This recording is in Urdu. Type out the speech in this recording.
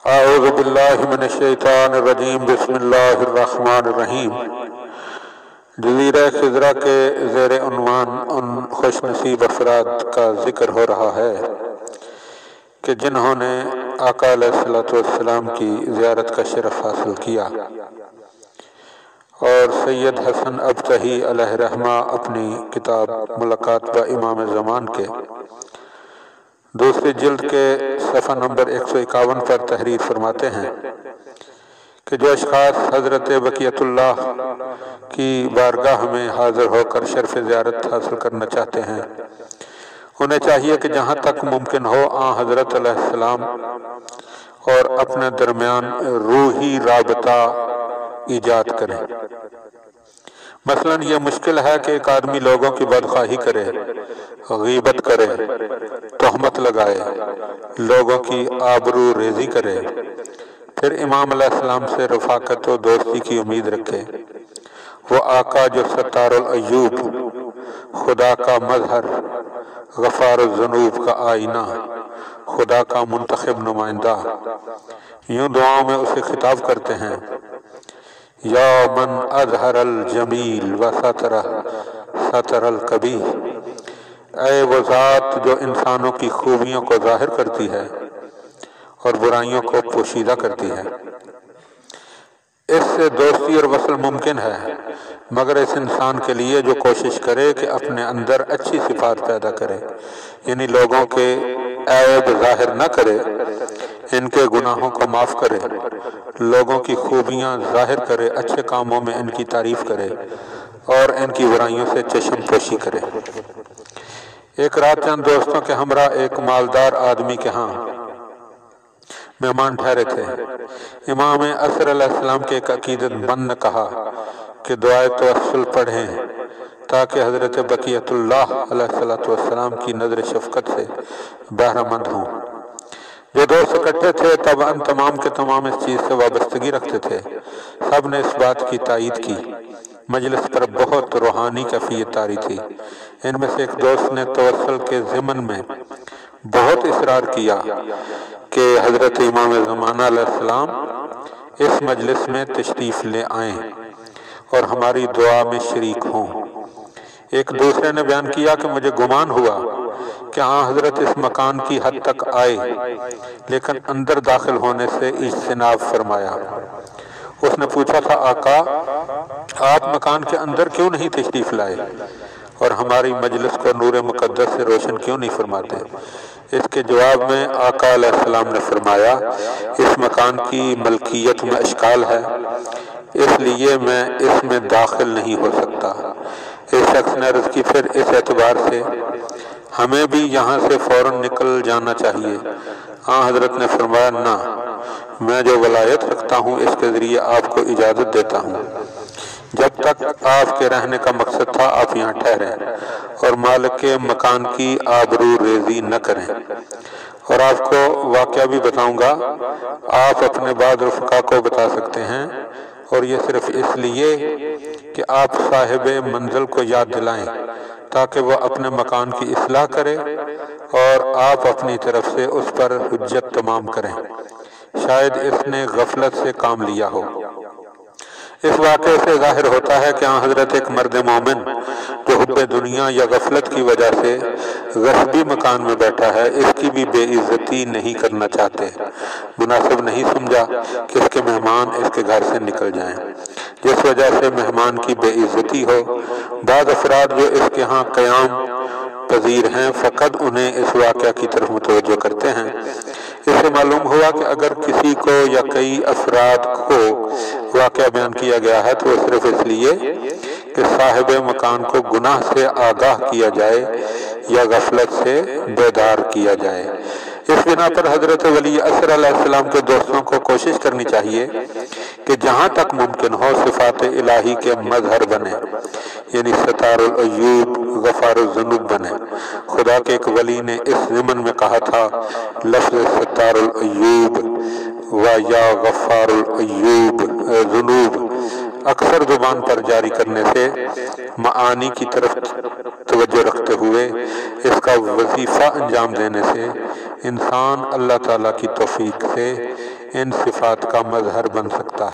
اعوذ باللہ من الشیطان الرجیم بسم اللہ الرحمن الرحیم۔ جزیرہ خضرہ کے زیر عنوان ان خوش نصیب افراد کا ذکر ہو رہا ہے کہ جنہوں نے آقا علیہ الصلوۃ والسلام کی زیارت کا شرف حاصل کیا، اور سید حسن ابتہی علیہ رحمہ اپنی کتاب ملاقات با امام زمان کے دوسری جلد کے صفحہ نمبر 151 پر تحریر فرماتے ہیں کہ جو اشخاص حضرت بقیت اللہ کی بارگاہ میں حاضر ہو کر شرف زیارت حاصل کرنا چاہتے ہیں، انہیں چاہیے کہ جہاں تک ممکن ہو حضرت علیہ السلام اور اپنے درمیان روحی رابطہ ایجاد کریں۔ مثلاً یہ مشکل ہے کہ ایک آدمی لوگوں کی بدخواہی کرے، غیبت کرے، تہمت لگائے، لوگوں کی آبرو ریزی کرے، پھر امام علیہ السلام سے رفاقت و دوستی کی امید رکھے۔ وہ آقا جو ستار العیوب، خدا کا مظہر، غفار الذنوب کا آئینہ، خدا کا منتخب نمائندہ، یوں دعاؤں میں اسے خطاب کرتے ہیں: یا من اظہر الجمیل و ستر القبیح، اے وہ ذات جو انسانوں کی خوبیوں کو ظاہر کرتی ہے اور برائیوں کو پوشیدہ کرتی ہے۔ اس سے دوستی اور وصل ممکن ہے، مگر اس انسان کے لیے جو کوشش کرے کہ اپنے اندر اچھی صفات پیدا کرے، یعنی لوگوں کے عیب ظاہر نہ کرے، ان کے گناہوں کو معاف کرے، لوگوں کی خوبیاں ظاہر کرے، اچھے کاموں میں ان کی تعریف کرے اور ان کی برائیوں سے چشم پوشی کرے۔ ایک رات چند دوستوں کے ہمراہ ایک مالدار آدمی کے ہاں مہمان ٹھہرے تھے۔ امام عصر علیہ السلام کے ایک عقیدت مند نے کہا کہ دعائے توسل پڑھیں تاکہ حضرت بقیت اللہ علیہ السلام کی نظر شفقت سے بہرہ مند ہوں۔ جو دوست اکٹھے تھے طبعاً تمام کے تمام اس چیز سے وابستگی رکھتے تھے۔ سب نے اس بات کی تائید کی۔ مجلس پر بہت روحانی کیفیت طاری تھی۔ ان میں سے ایک دوست نے توسل کے ضمن میں بہت اصرار کیا کہ حضرت امام زمانہ علیہ السلام اس مجلس میں تشریف لے آئیں اور ہماری دعا میں شریک ہوں۔ ایک دوسرے نے بیان کیا کہ مجھے گمان ہوا کہ حضرت اس مکان کی حد تک آئے، لیکن اندر داخل ہونے سے اجتناب فرمایا۔ اس نے پوچھا تھا: آقا، آپ مکان کے اندر کیوں نہیں تشریف لائے اور ہماری مجلس کو نور مقدس سے روشن کیوں نہیں فرماتے؟ اس کے جواب میں آقا علیہ السلام نے فرمایا: اس مکان کی ملکیت میں اشکال ہے، اس لیے میں اس میں داخل نہیں ہو سکتا۔ اس شخص نے عرض کی: پھر اس اعتبار سے ہمیں بھی یہاں سے فوراً نکل جانا چاہیے۔ حضرت نے فرمایا: نہ، میں جو ولایت رکھتا ہوں اس کے ذریعے آپ کو اجازت دیتا ہوں۔ جب تک آپ کے رہنے کا مقصد تھا آپ یہاں ٹھہریں اور مالک کے مکان کی آبرو ریزی نہ کریں۔ اور آپ کو واقعہ بھی بتاؤں گا، آپ اپنے بعض رفقا کو بتا سکتے ہیں، اور یہ صرف اس لیے کہ آپ صاحب منزل کو یاد دلائیں تاکہ وہ اپنے مکان کی اصلاح کرے اور آپ اپنی طرف سے اس پر حجت تمام کریں۔ شاید اس نے غفلت سے کام لیا ہو۔ اس واقعے سے ظاہر ہوتا ہے کہ حضرت ایک مرد مومن جو حب دنیا یا غفلت کی وجہ سے غصبی مکان میں بیٹھا ہے، اس کی بھی بے عزتی نہیں کرنا چاہتے۔ مناسب نہیں سمجھا کہ اس کے مہمان اس کے گھر سے نکل جائیں، جس وجہ سے مہمان کی بے عزتی ہو۔ بعض افراد جو اس کے ہاں قیام پذیر ہیں فقط انہیں اس واقعہ کی طرف متوجہ کرتے ہیں۔ اس سے معلوم ہوا کہ اگر کسی کو یا کئی افراد کو واقعہ بیان کیا گیا ہے تو وہ صرف اس لیے کہ صاحب مکان کو گناہ سے آگاہ کیا جائے یا غفلت سے بیدار کیا جائے۔ اس بنا پر حضرت ولی عصر علیہ السلام کے دوستوں کو کوشش کرنی چاہیے کہ جہاں تک ممکن ہو صفات الہی کے مظہر بنے، یعنی ستار العیوب، غفار الذنوب بنے۔ خدا کے ایک ولی نے اس ضمن میں کہا تھا: لفظ ستار العیوب و یا غفار العیوب ذنوب اکثر زبان پر جاری کرنے سے معانی کی طرف توجہ رکھتے کرتے ہوئے اس کا وظیفہ انجام دینے سے انسان اللہ تعالیٰ کی توفیق سے ان صفات کا مظہر بن سکتا ہے۔